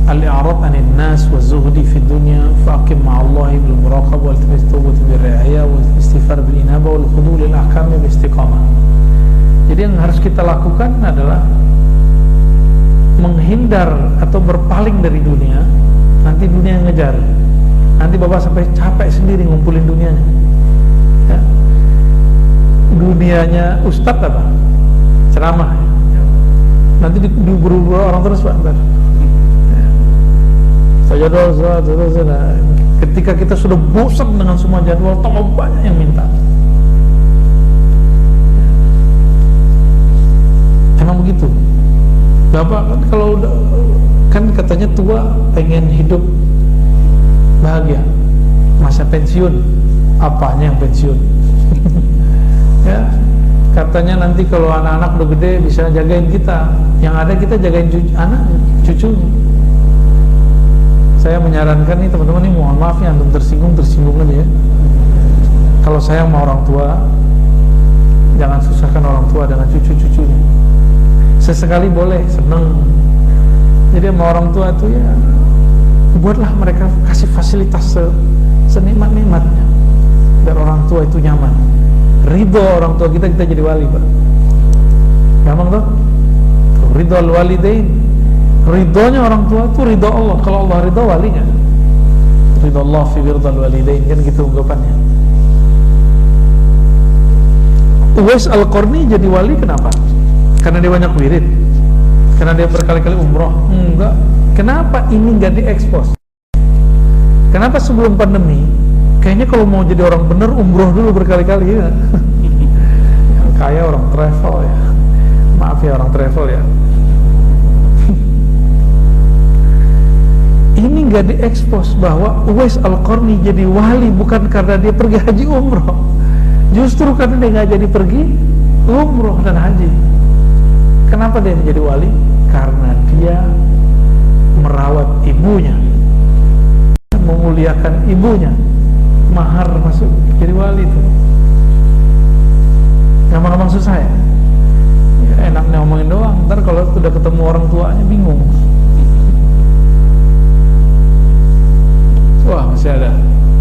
al-i'rad 'anil nas wa zuhdi fid dunya fa aqim ma'allahi bil muraqabah wal tawbati bir ri'ayah wal istighfar bil inabah wal khudu' lil ahkam bil istiqamah. Jadi yang harus kita lakukan adalah menghindar atau berpaling dari dunia. Nanti dunia yang ngejar. Nanti bapak sampai capek sendiri ngumpulin dunianya ya. Dunianya ustadz apa? Ceramah ya. Nanti diburu-buru orang terus pak ya. Nah, ketika kita sudah bosan dengan semua jadwal, tambah banyak yang minta. Emang begitu. Bapak kan kalau udah, kan katanya tua pengen hidup bahagia, masa pensiun, apanya yang pensiun? Ya, katanya nanti kalau anak-anak udah gede bisa jagain kita, yang ada kita jagain anak, cucunya. Saya menyarankan nih teman-teman, nih mohon maaf ya, antum tersinggung aja ya. Kalau saya sama orang tua, jangan susahkan orang tua dengan cucu-cucunya. Sesekali boleh, seneng. Jadi sama orang tua itu ya, buatlah mereka, kasih fasilitas senikmat-nikmatnya, biar orang tua itu nyaman. Ridho orang tua kita jadi wali pak. Gampang tuh. Ridho al-walidain. Ridhonya orang tua itu ridho Allah. Kalau Allah ridho, walinya ridho Allah fi ridhal walidain, kan gitu ungkapannya. Uwais Al-Qarni jadi wali kenapa? Karena dia banyak wirid? Karena dia berkali-kali umroh? Enggak. Kenapa ini nggak diekspos? Kenapa sebelum pandemi? Kayaknya kalau mau jadi orang bener umroh dulu berkali-kali ya. Yang kaya orang travel ya. Maaf ya orang travel ya. Ini nggak diekspos bahwa Uwais Al-Qarni jadi wali bukan karena dia pergi haji umroh, justru karena dia nggak jadi pergi umroh dan haji. Kenapa dia menjadi wali? Karena dia merawat ibunya, memuliakan ibunya, mahar masuk jadi wali itu. Gampang-gampang susah ya? Ya enaknya ngomongin doang, ntar kalau sudah ketemu orang tuanya bingung. Wah masih ada,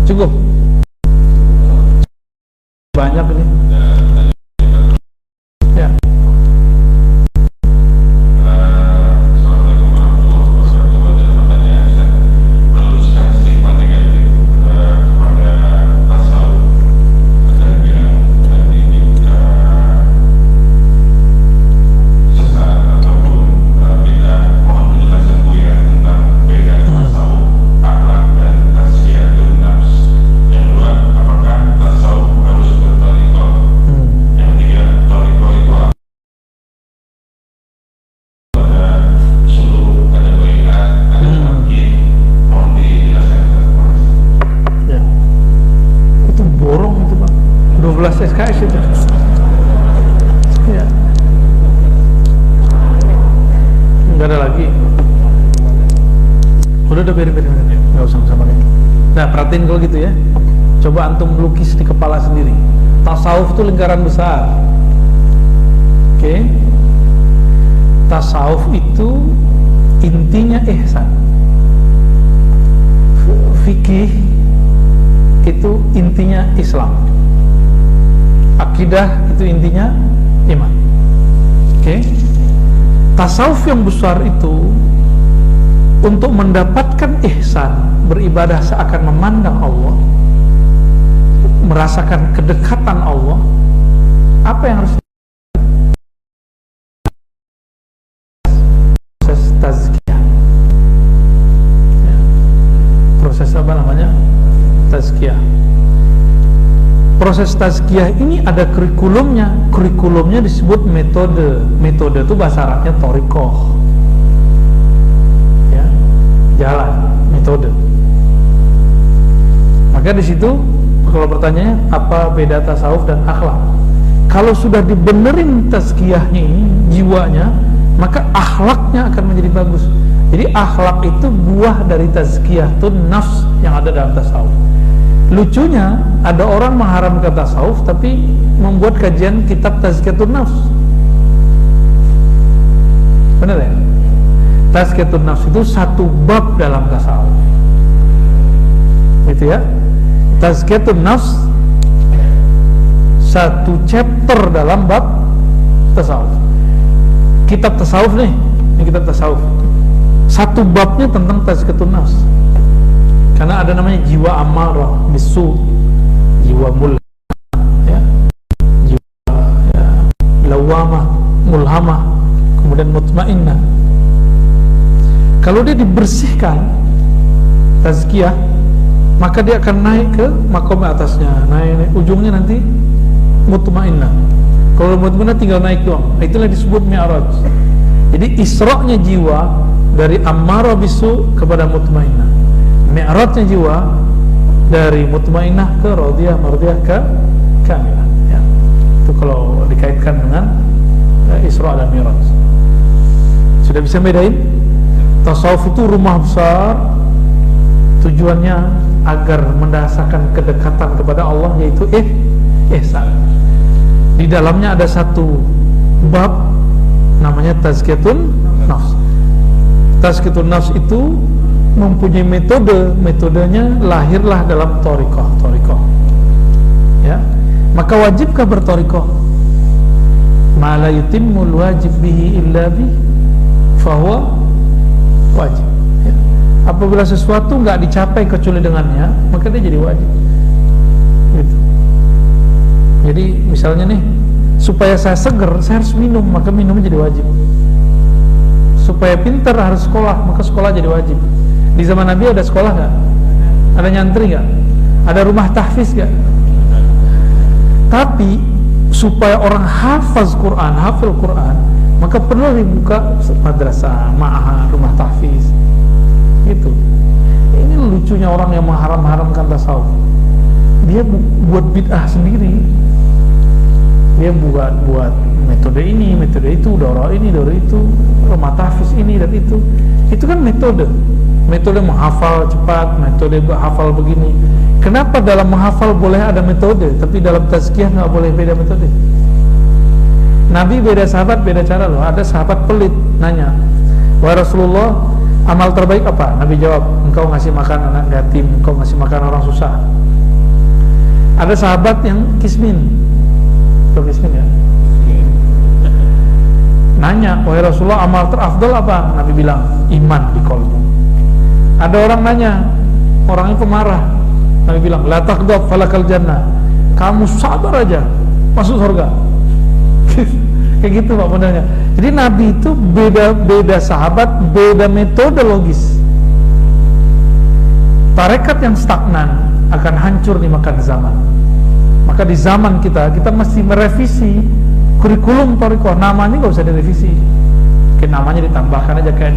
cukup banyak ini ya. SKS itu ya, nggak ada lagi, udah biarin, nggak usah pakai. Nah perhatiin kalau gitu ya, coba antum melukis di kepala sendiri. Tasawuf itu lingkaran besar, oke? Tasawuf itu intinya ihsan, fikih itu intinya Islam, akidah itu intinya iman. Oke? Tasawuf yang besar itu untuk mendapatkan ihsan, beribadah seakan memandang Allah, merasakan kedekatan Allah. Apa yang harus proses tazkiyah ya. Proses apa namanya? Tazkiyah. Proses tazkiyah ini ada kurikulumnya. Kurikulumnya disebut metode. Metode itu bahasa Arabnya thoriqah ya, jalan, metode. Maka di situ kalau pertanyaannya apa beda tasawuf dan akhlak, kalau sudah dibenerin tazkiyahnya ini, jiwanya, maka akhlaknya akan menjadi bagus. Jadi akhlak itu buah dari tazkiyatun nafs yang ada dalam tasawuf. Lucunya, ada orang mengharamkan tasawuf tapi membuat kajian kitab tazkiyatun nafs. Benar ya? Tazkiyatun nafs itu satu bab dalam tasawuf, gitu ya. Tazkiyatun nafs satu chapter dalam bab tasawuf. Kitab tasawuf nih, ini kitab tasawuf. Satu babnya tentang tazkiyatun nafs. Karena ada namanya jiwa amarah bisu, jiwa mulhamah, ya, jiwa ya, lawamah, mulhamah, kemudian mutmainnah. Kalau dia dibersihkan tazkiyah, maka dia akan naik ke makom atasnya, naik ujungnya nanti mutmainnah. Kalau mutmainnah tinggal naik doang, itulah disebut mi'raj. Jadi isra'nya jiwa dari ammarah bisu kepada mutmainnah, mi'rajnya jiwa dari mutmainnah ke radiyah, mardiyah, ke kamilah, ya. Itu kalau dikaitkan dengan Isra dan Mi'raj. Sudah bisa bedain? Tasawuf itu rumah besar, tujuannya agar mendasarkan kedekatan kepada Allah, yaitu ihsan. Di dalamnya ada satu bab namanya tazkiyatun nafs. Tazkiyatun nafs itu mempunyai metodenya lahirlah dalam thariqah. Ya, maka wajibkah berthariqah? Ma la yutimmul wajib bihi illa bi fahuwa wajib, ya. Apabila sesuatu nggak dicapai kecuali dengannya, maka dia jadi wajib, gitu. Jadi misalnya nih, supaya saya seger, saya harus minum, maka minumnya jadi wajib. Supaya pintar harus sekolah, maka sekolah jadi wajib. Di zaman Nabi ada sekolah nggak? Ada nyantri nggak? Ada rumah tahfiz nggak? Tapi supaya orang hafaz Quran, hafal Quran, maka perlu dibuka madrasah, ma'had, rumah tahfiz, gitu. Ini lucunya orang yang mengharam-haramkan tasawuf. Dia buat bid'ah sendiri. Dia buat metode ini, metode itu, daurah ini, daurah itu, rumah tahfiz ini dan itu. Itu kan metode menghafal cepat, metode hafal begini. Kenapa dalam menghafal boleh ada metode, tapi dalam tazkiyah nggak boleh beda metode? Nabi beda sahabat, beda cara loh. Ada sahabat pelit, nanya, wahai Rasulullah, amal terbaik apa? Nabi jawab, engkau ngasih makan anak yatim, engkau ngasih makan orang susah. Ada sahabat yang kismin, tahu kismin ya? Nanya, wahai Rasulullah, amal terafdal apa? Nabi bilang, iman di qalbu. Ada orang nanya, orangnya pemarah, Nabi bilang, la taqdab falakal jannah, kamu sabar aja, masuk surga. Kayak gitu Pak modelnya. Jadi Nabi itu beda sahabat, beda metodologis. Tarekat yang stagnan akan hancur dimakan zaman. Maka di zaman kita mesti merevisi kurikulum tarekat. Namanya nggak usah direvisi, mungkin namanya ditambahkan aja kayak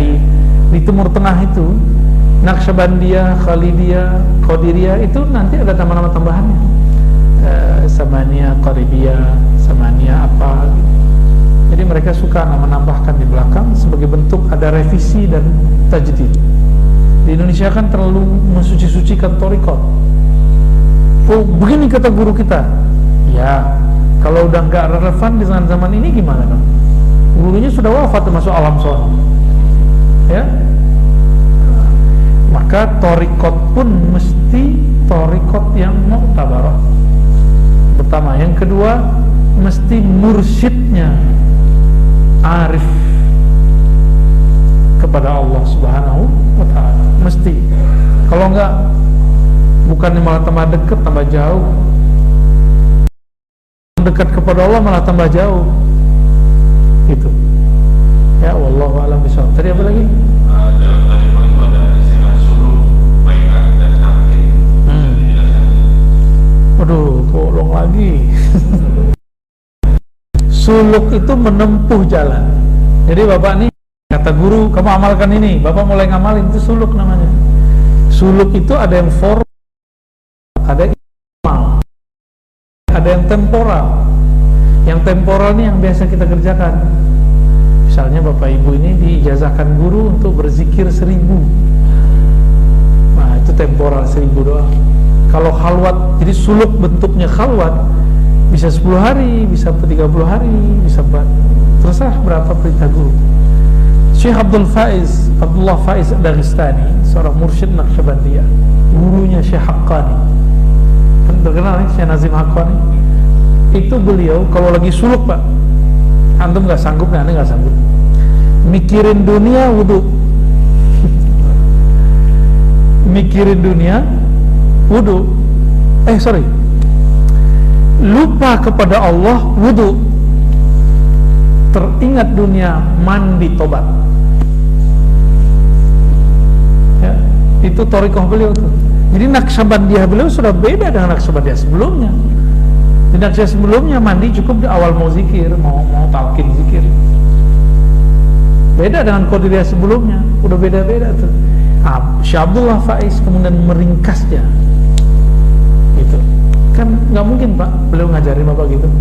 di Timur Tengah itu, Naqsyabandiyah, Khalidiyah, Qadiriyah, itu nanti ada nama-nama tambahannya, Samaniyah, Qaribiyah, Samaniyah apa gitu. Jadi mereka suka menambahkan di belakang sebagai bentuk ada revisi dan tajdid. Di Indonesia kan terlalu mensuci-sucikan thariqat. Oh, begini kata guru kita. Ya, kalau udah nggak relevan di zaman ini gimana dong? Gurunya sudah wafat, masuk alam son. Ya, maka thariqat pun mesti thariqat yang mu'tabarah. Pertama, yang kedua mesti mursyidnya arif kepada Allah Subhanahu wa ta'ala, mesti. Kalau enggak, bukannya malah tambah dekat, tambah jauh. Dekat kepada Allah malah tambah jauh, gitu. Ya, wallahu a'lam bishawab. Tadi apa lagi? Dalam tariqah itu ada istilah suluk, bai'ah dan taklid. Aduh, tolong lagi. Suluk itu menempuh jalan. Jadi bapak nih, kata guru, kamu amalkan ini, bapak mulai ngamalin, itu suluk namanya. Suluk itu ada yang formal, ada yang informal, ada yang temporal. Yang temporal ini yang biasa kita kerjakan. Misalnya bapak ibu ini diijazahkan guru untuk berzikir 1000. Nah, itu temporal 1000 doang. Kalau khalwat, jadi suluk bentuknya khalwat, bisa 10 hari, bisa 30 hari, bisa terserah berapa perintah guru. Syekh Abdullah Faiz Dagestani, seorang mursyid Naqsyabandiyah, gurunya Syekh Haqqani, terkenal nih, Syekh Nazim Haqqani. Itu beliau kalau lagi suluk, Pak, antum nggak sanggup, aneh nggak sanggup, mikirin dunia wudu. Mikirin dunia wudu, lupa kepada Allah wudu, teringat dunia mandi tobat. Ya, itu thariqah beliau tuh. Jadi Naqsyabandiyah beliau sudah beda dengan Naqsyabandiyah sebelumnya. Di Naqsyabandiyah sebelumnya mandi cukup di awal mau zikir, mau talqin zikir. Beda dengan Qadiriyah sebelumnya, udah beda-beda tuh. Syekh Abdullah Faiz kemudian meringkasnya. Gitu. Kan nggak mungkin, Pak, beliau ngajarin Bapak gitu.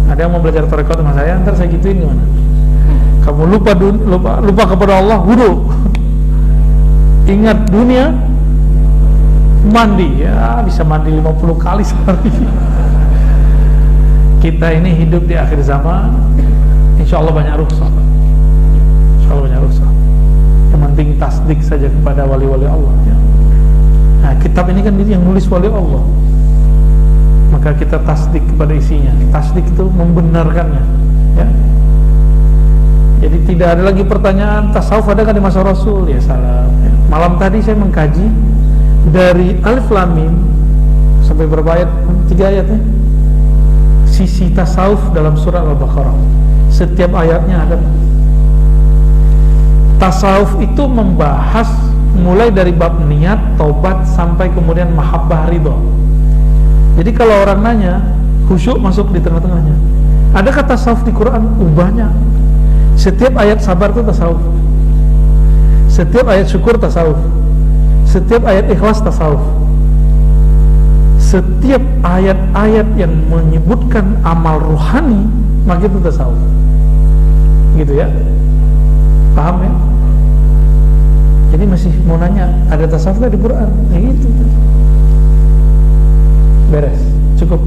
Ada yang mau belajar thariqah sama saya, ntar saya gituin gimana? Kamu lupa kepada Allah, wudu. Ingat dunia, mandi. Ya, bisa mandi 50 kali sehari. Kita ini hidup di akhir zaman, insya Allah banyak rukhsah. Insya Allah banyak rukhsah. Yang penting tasdik saja kepada wali-wali Allah, ya. Nah, kitab ini kan yang nulis wali Allah, maka kita tasdik kepada isinya. Tasdik itu membenarkannya, ya. Jadi tidak ada lagi pertanyaan tasawuf ada kan di masa Rasul, ya salah, ya. Malam tadi saya mengkaji dari Alif Lam Mim sampai berapa ayat? 3 ayat, ya. Sisi tasawuf dalam surah Al-Baqarah, setiap ayatnya ada. Tasawuf itu membahas mulai dari bab niat, taubat, sampai kemudian mahabbah, ridho. Jadi kalau orang nanya, khusyuk masuk di tengah-tengahnya. Adakah tasawuf di Quran? Banyak. Setiap ayat sabar itu tasawuf, setiap ayat syukur tasawuf, setiap ayat ikhlas tasawuf, setiap ayat-ayat yang menyebutkan amal ruhani, maka itu tasawuf. Gitu ya, paham ya? Jadi masih mau nanya, ada tasawuf gak di Quran? Ya gitu. Beres, cukup.